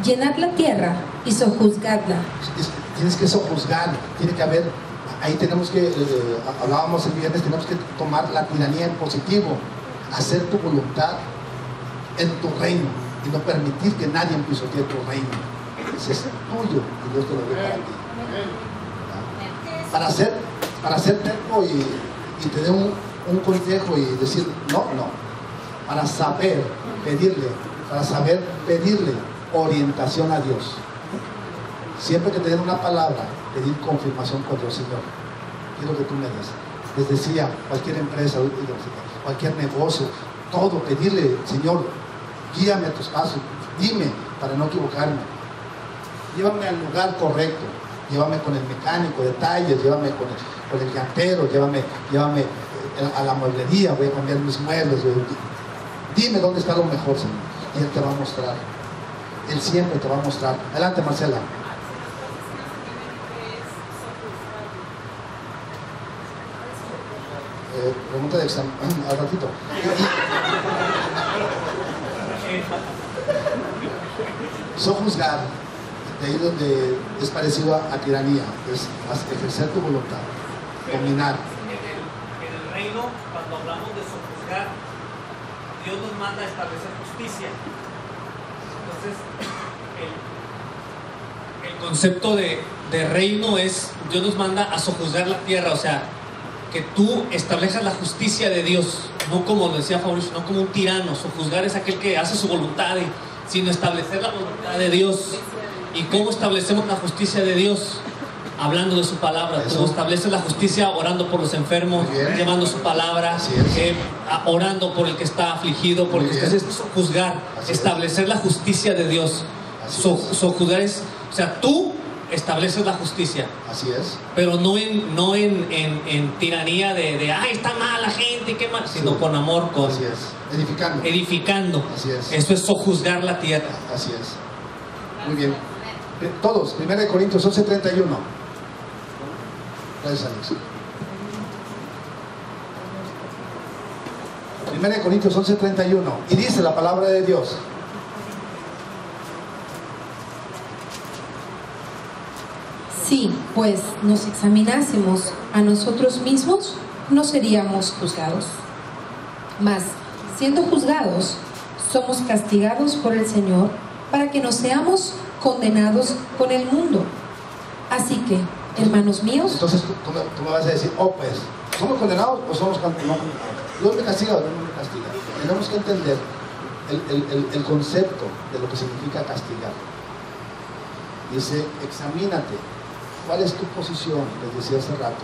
Llenad la tierra y sojuzgadla. Tienes que sojuzgar, tiene que haber. Ahí tenemos que, hablábamos el viernes, tenemos que tomar la tiranía en positivo, hacer tu voluntad en tu reino y no permitir que nadie pisotee tu reino. Ese es tuyo y Dios te lo dio para ti. Para ser terco y te dé un consejo y decir no. Para saber pedirle orientación a Dios. Siempre que te den una palabra, pedir confirmación con Dios. Señor, quiero que tú me des. Les decía, cualquier empresa, cualquier negocio, todo, pedirle, Señor, guíame a tus pasos, dime para no equivocarme, llévame al lugar correcto, llévame con el mecánico de talles, llévame con el llantero, llévame a la mueblería, voy a cambiar mis muebles, dime dónde está lo mejor, Señor, y Él te va a mostrar. Él siempre te va a mostrar. Adelante, Marcela. Pregunta de examen al ratito. Sojuzgar, de ahí donde es parecido a tiranía, es ejercer tu voluntad, dominar. En el reino, cuando hablamos de sojuzgar, Dios nos manda a establecer justicia. Entonces, el concepto de reino es, Dios nos manda a sojuzgar la tierra, o sea, que tú establezcas la justicia de Dios, no como decía Fabricio, no como un tirano. Sojuzgar es aquel que hace su voluntad, sino establecer la voluntad de Dios. ¿Y cómo establecemos la justicia de Dios? Hablando de su palabra. Tú estableces la justicia orando por los enfermos, llevando su palabra, orando por el que está afligido, por el que está. Esto es sojuzgar, establecer la justicia de Dios. Sojuzgar es, o sea, tú estableces la justicia. Así es. Pero no en tiranía de ay, está mal la gente, qué mal, sino Sí. con amor, con Así es. Edificando. edificando. Así es. Eso es sojuzgar la tierra. Así es. Muy bien. Todos, 1 Corintios 11:31. Gracias, Alex. 1 Corintios 11:31. Y dice la palabra de Dios: Si, pues, nos examinásemos a nosotros mismos, no seríamos juzgados. Mas, siendo juzgados, somos castigados por el Señor para que no seamos condenados con el mundo. Así que, hermanos míos, entonces tú me vas a decir, pues, ¿somos condenados o somos condenados? ¿Dios me castiga o Dios no me castiga? Tenemos que entender el concepto de lo que significa castigar. Dice, examínate. ¿Cuál es tu posición? Les decía hace rato.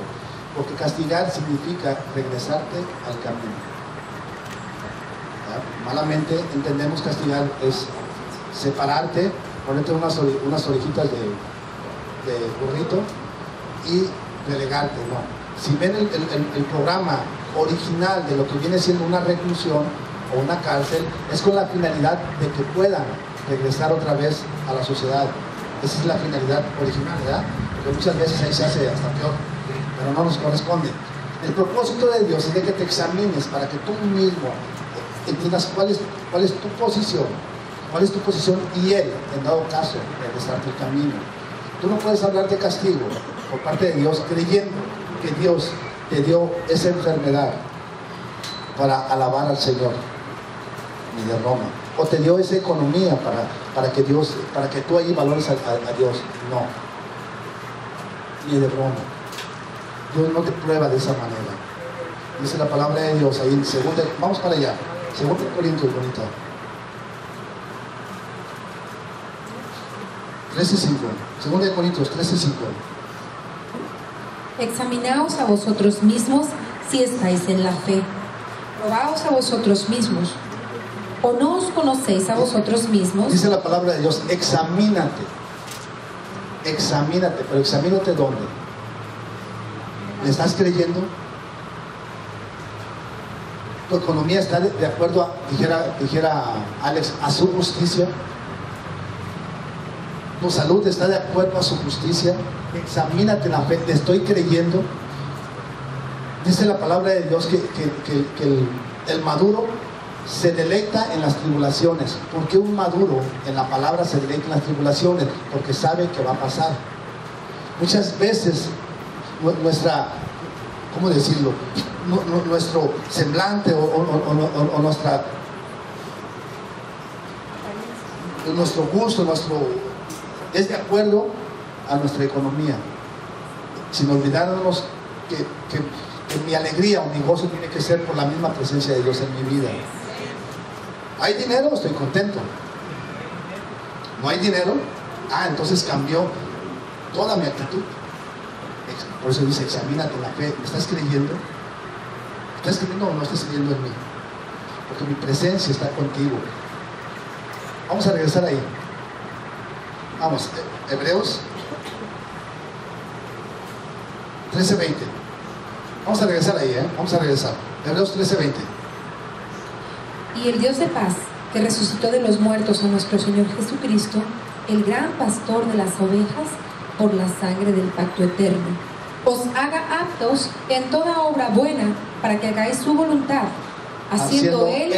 Porque castigar significa regresarte al camino. ¿Ya? Malamente entendemos castigar es separarte, ponerte unas orejitas de burrito y relegarte. No. Si ven el programa original de lo que viene siendo una reclusión o una cárcel, es con la finalidad de que puedan regresar otra vez a la sociedad. Esa es la finalidad original, ¿verdad? Porque muchas veces ahí se hace hasta peor, pero no nos corresponde. El propósito de Dios es de que te examines para que tú mismo entiendas cuál es tu posición, y Él, en dado caso, regresarte el camino. Tú no puedes hablar de castigo por parte de Dios creyendo que Dios te dio esa enfermedad para alabar al Señor, ni de Roma. O te dio esa economía para que tú ahí valores a Dios. No, ni de broma. Dios no te prueba de esa manera. Dice la palabra de Dios ahí en segunda, vamos para allá, 2 Corintios, bonita, 13:5, 2 Corintios 13:5. examinaos a vosotros mismos si estáis en la fe. Probaos a vosotros mismos. ¿O no os conocéis a vosotros mismos? Dice la palabra de Dios, examínate. Examínate, pero examínate ¿dónde? ¿Le estás creyendo? ¿Tu economía está de acuerdo a, dijera Alex, a su justicia? ¿Tu salud está de acuerdo a su justicia? Examínate en la fe, ¿te estoy creyendo? Dice la palabra de Dios que el maduro se deleita en las tribulaciones. ¿Por qué un maduro en la palabra se deleita en las tribulaciones? Porque sabe que va a pasar. Muchas veces nuestra, ¿cómo decirlo? Nuestro semblante o nuestro gusto, es de acuerdo a nuestra economía, sin olvidarnos que mi alegría o mi gozo tiene que ser por la misma presencia de Dios en mi vida. ¿Hay dinero? Estoy contento. ¿No hay dinero? Entonces cambió toda mi actitud. Por eso dice, examínate la fe. ¿Me estás creyendo? ¿Estás creyendo o no estás creyendo en mí? Porque mi presencia está contigo. Vamos a regresar ahí. Vamos, Hebreos 13:20. Vamos a regresar ahí, vamos a regresar. Hebreos 13:20. Y el Dios de paz, que resucitó de los muertos a nuestro Señor Jesucristo, el gran pastor de las ovejas, por la sangre del pacto eterno, os haga aptos en toda obra buena, para que hagáis su voluntad, haciendo Él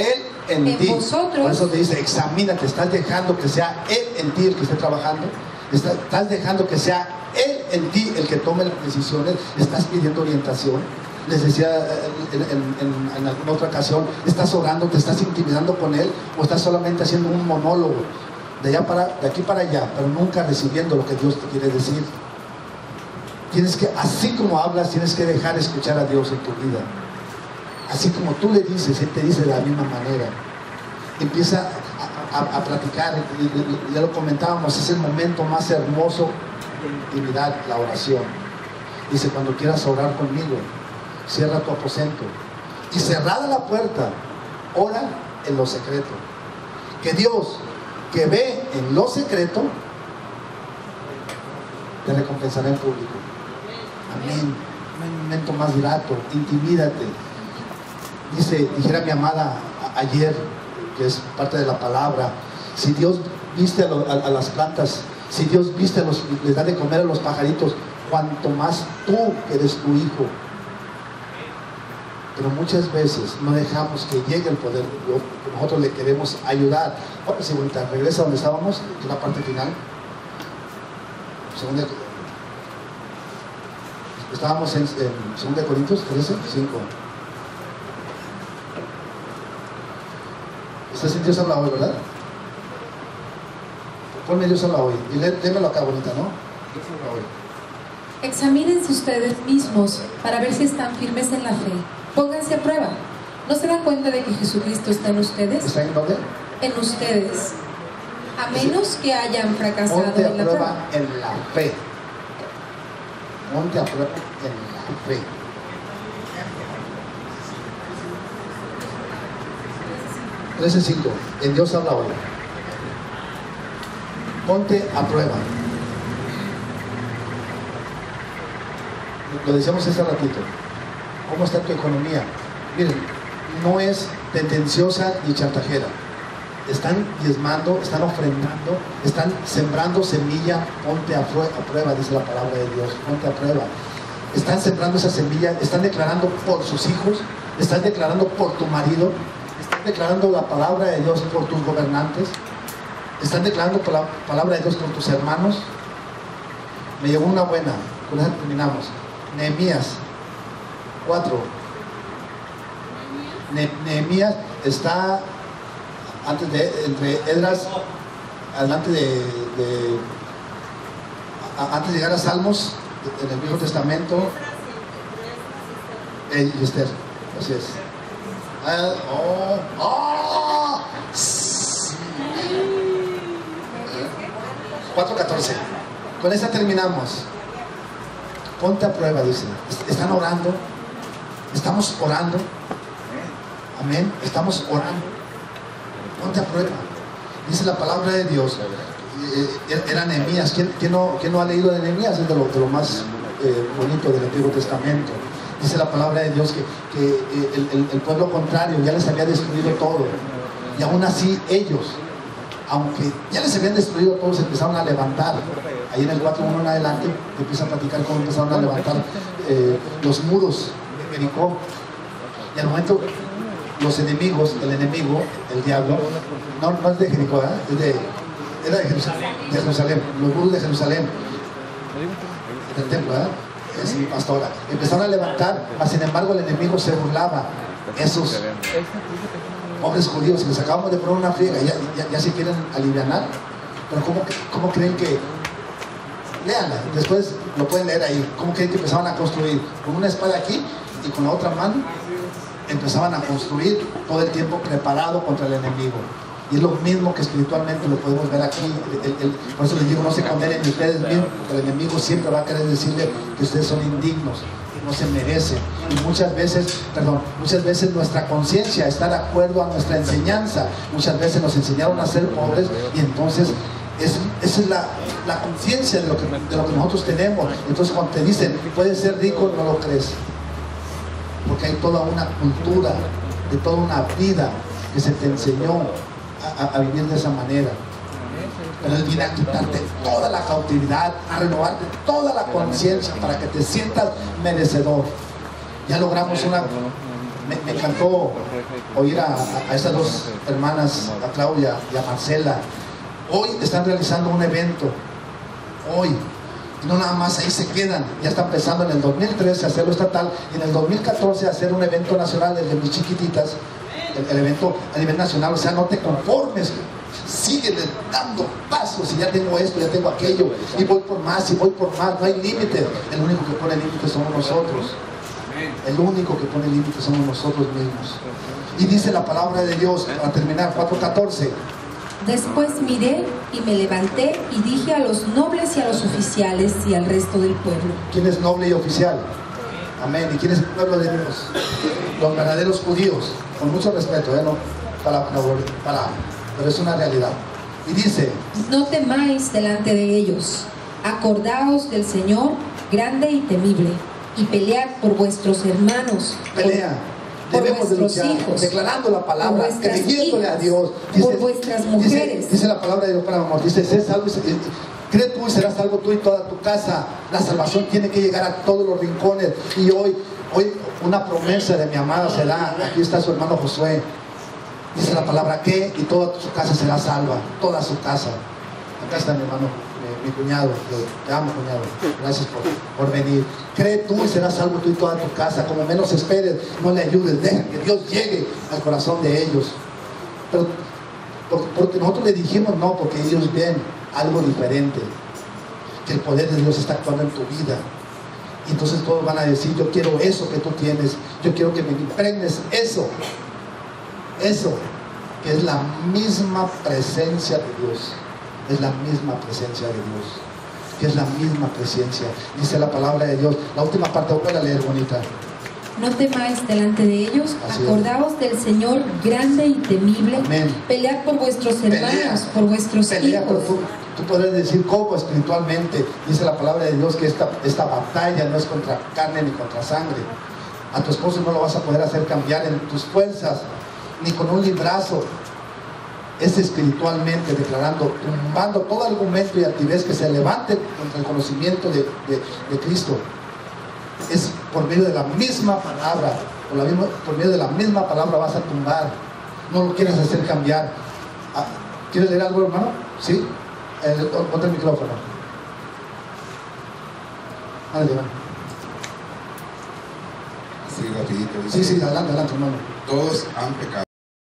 en ti. vosotros. Por eso te dice, examínate, estás dejando que sea Él en ti el que esté trabajando, estás dejando que sea Él en ti el que tome las decisiones, estás pidiendo orientación. Les decía en alguna otra ocasión, estás orando, te estás intimidando con Él, o estás solamente haciendo un monólogo de aquí para allá, pero nunca recibiendo lo que Dios te quiere decir. Tienes que, así como hablas, tienes que dejar escuchar a Dios en tu vida. Así como tú le dices, Él te dice de la misma manera. Empieza a platicar, ya lo comentábamos, es el momento más hermoso de intimidad, la oración. Dice, cuando quieras orar conmigo, cierra tu aposento y cerrada la puerta, ora en lo secreto. Que Dios, que ve en lo secreto, te recompensará en público. Amén. Un momento más grato, intimídate. Dijera mi amada ayer, que es parte de la palabra, si Dios viste a las plantas, si Dios viste les da de comer a los pajaritos, cuanto más tú que eres tu hijo. Pero muchas veces no dejamos que llegue el poder de Dios, porque nosotros le queremos ayudar. Ahora sí, bonita, regresa donde estábamos, que es la parte final. Estábamos en 2 Corintios 13, 5. ¿Estás en Dios habla hoy, verdad? Ponme Dios habla hoy. Y lémelo acá, bonita, ¿no? Dios habla hoy. Examínense ustedes mismos para ver si están firmes en la fe. Pónganse a prueba. ¿No se dan cuenta de que Jesucristo está en ustedes? ¿Está en dónde? En ustedes. A menos que hayan fracasado Ponte a en la prueba prueba. en la fe. Ponte a prueba en la fe. (13:5) En Dios habla hoy. Ponte a prueba. Lo decíamos hace ratito. ¿Cómo está tu economía? Miren, no es tendenciosa ni chantajera. Están diezmando, están ofrendando, están sembrando semilla. Ponte a prueba, dice la palabra de Dios. Ponte a prueba. Están sembrando esa semilla, están declarando por sus hijos, están declarando por tu marido, están declarando la palabra de Dios por tus gobernantes, están declarando por la palabra de Dios por tus hermanos. Me llegó una buena, con esa terminamos. Nehemías 4. Nehemías está entre Esdras, adelante antes de llegar a Salmos, en el Viejo Testamento. Y Esther, así es. 4:14. Con esta terminamos. Ponte a prueba, dice. Están orando. Estamos orando. Amén. Estamos orando. Ponte a prueba. Dice la palabra de Dios. Era Nehemías. ¿Quién no ha leído de Nehemías? Es de lo más bonito del Antiguo Testamento. Dice la palabra de Dios que el pueblo contrario ya les había destruido todo. Y aún así ellos, aunque ya les habían destruido todo, se empezaron a levantar. Ahí en el 4:1 en adelante te empieza a platicar cómo empezaron a levantar los muros de Jericó. Y al momento los enemigos, el diablo, no es de Jericó, era de Jerusalén, los muros de Jerusalén, del templo, es mi pastora. Empezaron a levantar, mas sin embargo el enemigo se burlaba. Esos pobres judíos que les acabamos de poner una friega, ya se quieren alivianar. Pero ¿cómo creen que? Léanla, después lo pueden leer ahí. ¿Cómo creen que empezaban a construir? Con una espada aquí y con la otra mano empezaban a construir todo el tiempo preparado contra el enemigo. Y es lo mismo que espiritualmente lo podemos ver aquí. Por eso les digo, no se condenen ustedes mismos, porque el enemigo siempre va a querer decirle que ustedes son indignos, que no se merecen. Y muchas veces nuestra conciencia está de acuerdo a nuestra enseñanza. Muchas veces nos enseñaron a ser pobres y entonces esa es la conciencia de lo que nosotros tenemos. Entonces cuando te dicen, puedes ser rico, no lo crees. Porque hay toda una cultura, de toda una vida que se te enseñó a vivir de esa manera. Pero Él viene a quitarte toda la cautividad, a renovarte toda la conciencia para que te sientas merecedor. Ya logramos me encantó oír a estas dos hermanas, a Claudia y a Marcela. Hoy están realizando un evento. Hoy. No nada más ahí se quedan. Ya está empezando en el 2013 a hacerlo estatal y en el 2014 a hacer un evento nacional desde mis chiquititas. El evento a nivel nacional. O sea, no te conformes. Sigue dando pasos. Y ya tengo esto, ya tengo aquello. Y voy por más, y voy por más. No hay límite. El único que pone límite somos nosotros. El único que pone límite somos nosotros mismos. Y dice la palabra de Dios, para terminar, 4:14. Después miré y me levanté y dije a los nobles y a los oficiales y al resto del pueblo. ¿Quién es noble y oficial? Amén. ¿Y quién es el pueblo de Dios? Los verdaderos judíos. Con mucho respeto, no pero es una realidad. Y dice: no temáis delante de ellos, acordaos del Señor grande y temible, y pelead por vuestros hermanos. Pelea. Por Debemos de vuestros luchar, hijos, declarando la palabra, por vuestras creyéndole a hijas, Dios. por vuestras mujeres. Dice la palabra de Dios para amor. Dice, sé salvo, cree tú y serás salvo tú y toda tu casa. La salvación tiene que llegar a todos los rincones. Y hoy una promesa de mi amada se da. Aquí está su hermano Josué. Dice la palabra que y toda su casa será salva, toda su casa. Acá está mi hermano, mi cuñado. Te amo, cuñado. Gracias por venir. Cree tú y serás salvo tú y toda tu casa. Como menos esperes, no le ayudes, deja que Dios llegue al corazón de ellos. Pero porque nosotros le dijimos no, porque ellos ven algo diferente, que el poder de Dios está actuando en tu vida. Y entonces todos van a decir, yo quiero eso que tú tienes, yo quiero que me impregnes eso, que es la misma presencia de Dios, es la misma presencia de Dios, que es la misma presencia. Dice la palabra de Dios, la última parte, voy a leer bonita. No temáis delante de ellos, Así acordaos del Señor grande y temible. Amén. Pelead por vuestros hermanos, por vuestros Pelea, pero hijos. tú podrás decir cómo espiritualmente. Dice la palabra de Dios que esta batalla no es contra carne ni contra sangre. A tu esposo no lo vas a poder hacer cambiar en tus fuerzas, ni con un librazo. Es espiritualmente, declarando, tumbando todo argumento y altivez que se levante contra el conocimiento de Cristo. Es por medio de la misma palabra, por medio de la misma palabra vas a tumbar. No lo quieres hacer cambiar. ¿Quieres leer algo, hermano? ¿Sí? Ponte el micrófono. Ándale, hermano. Sí, rapidito. Dice, Sí, adelante, hermano. todos han pecado.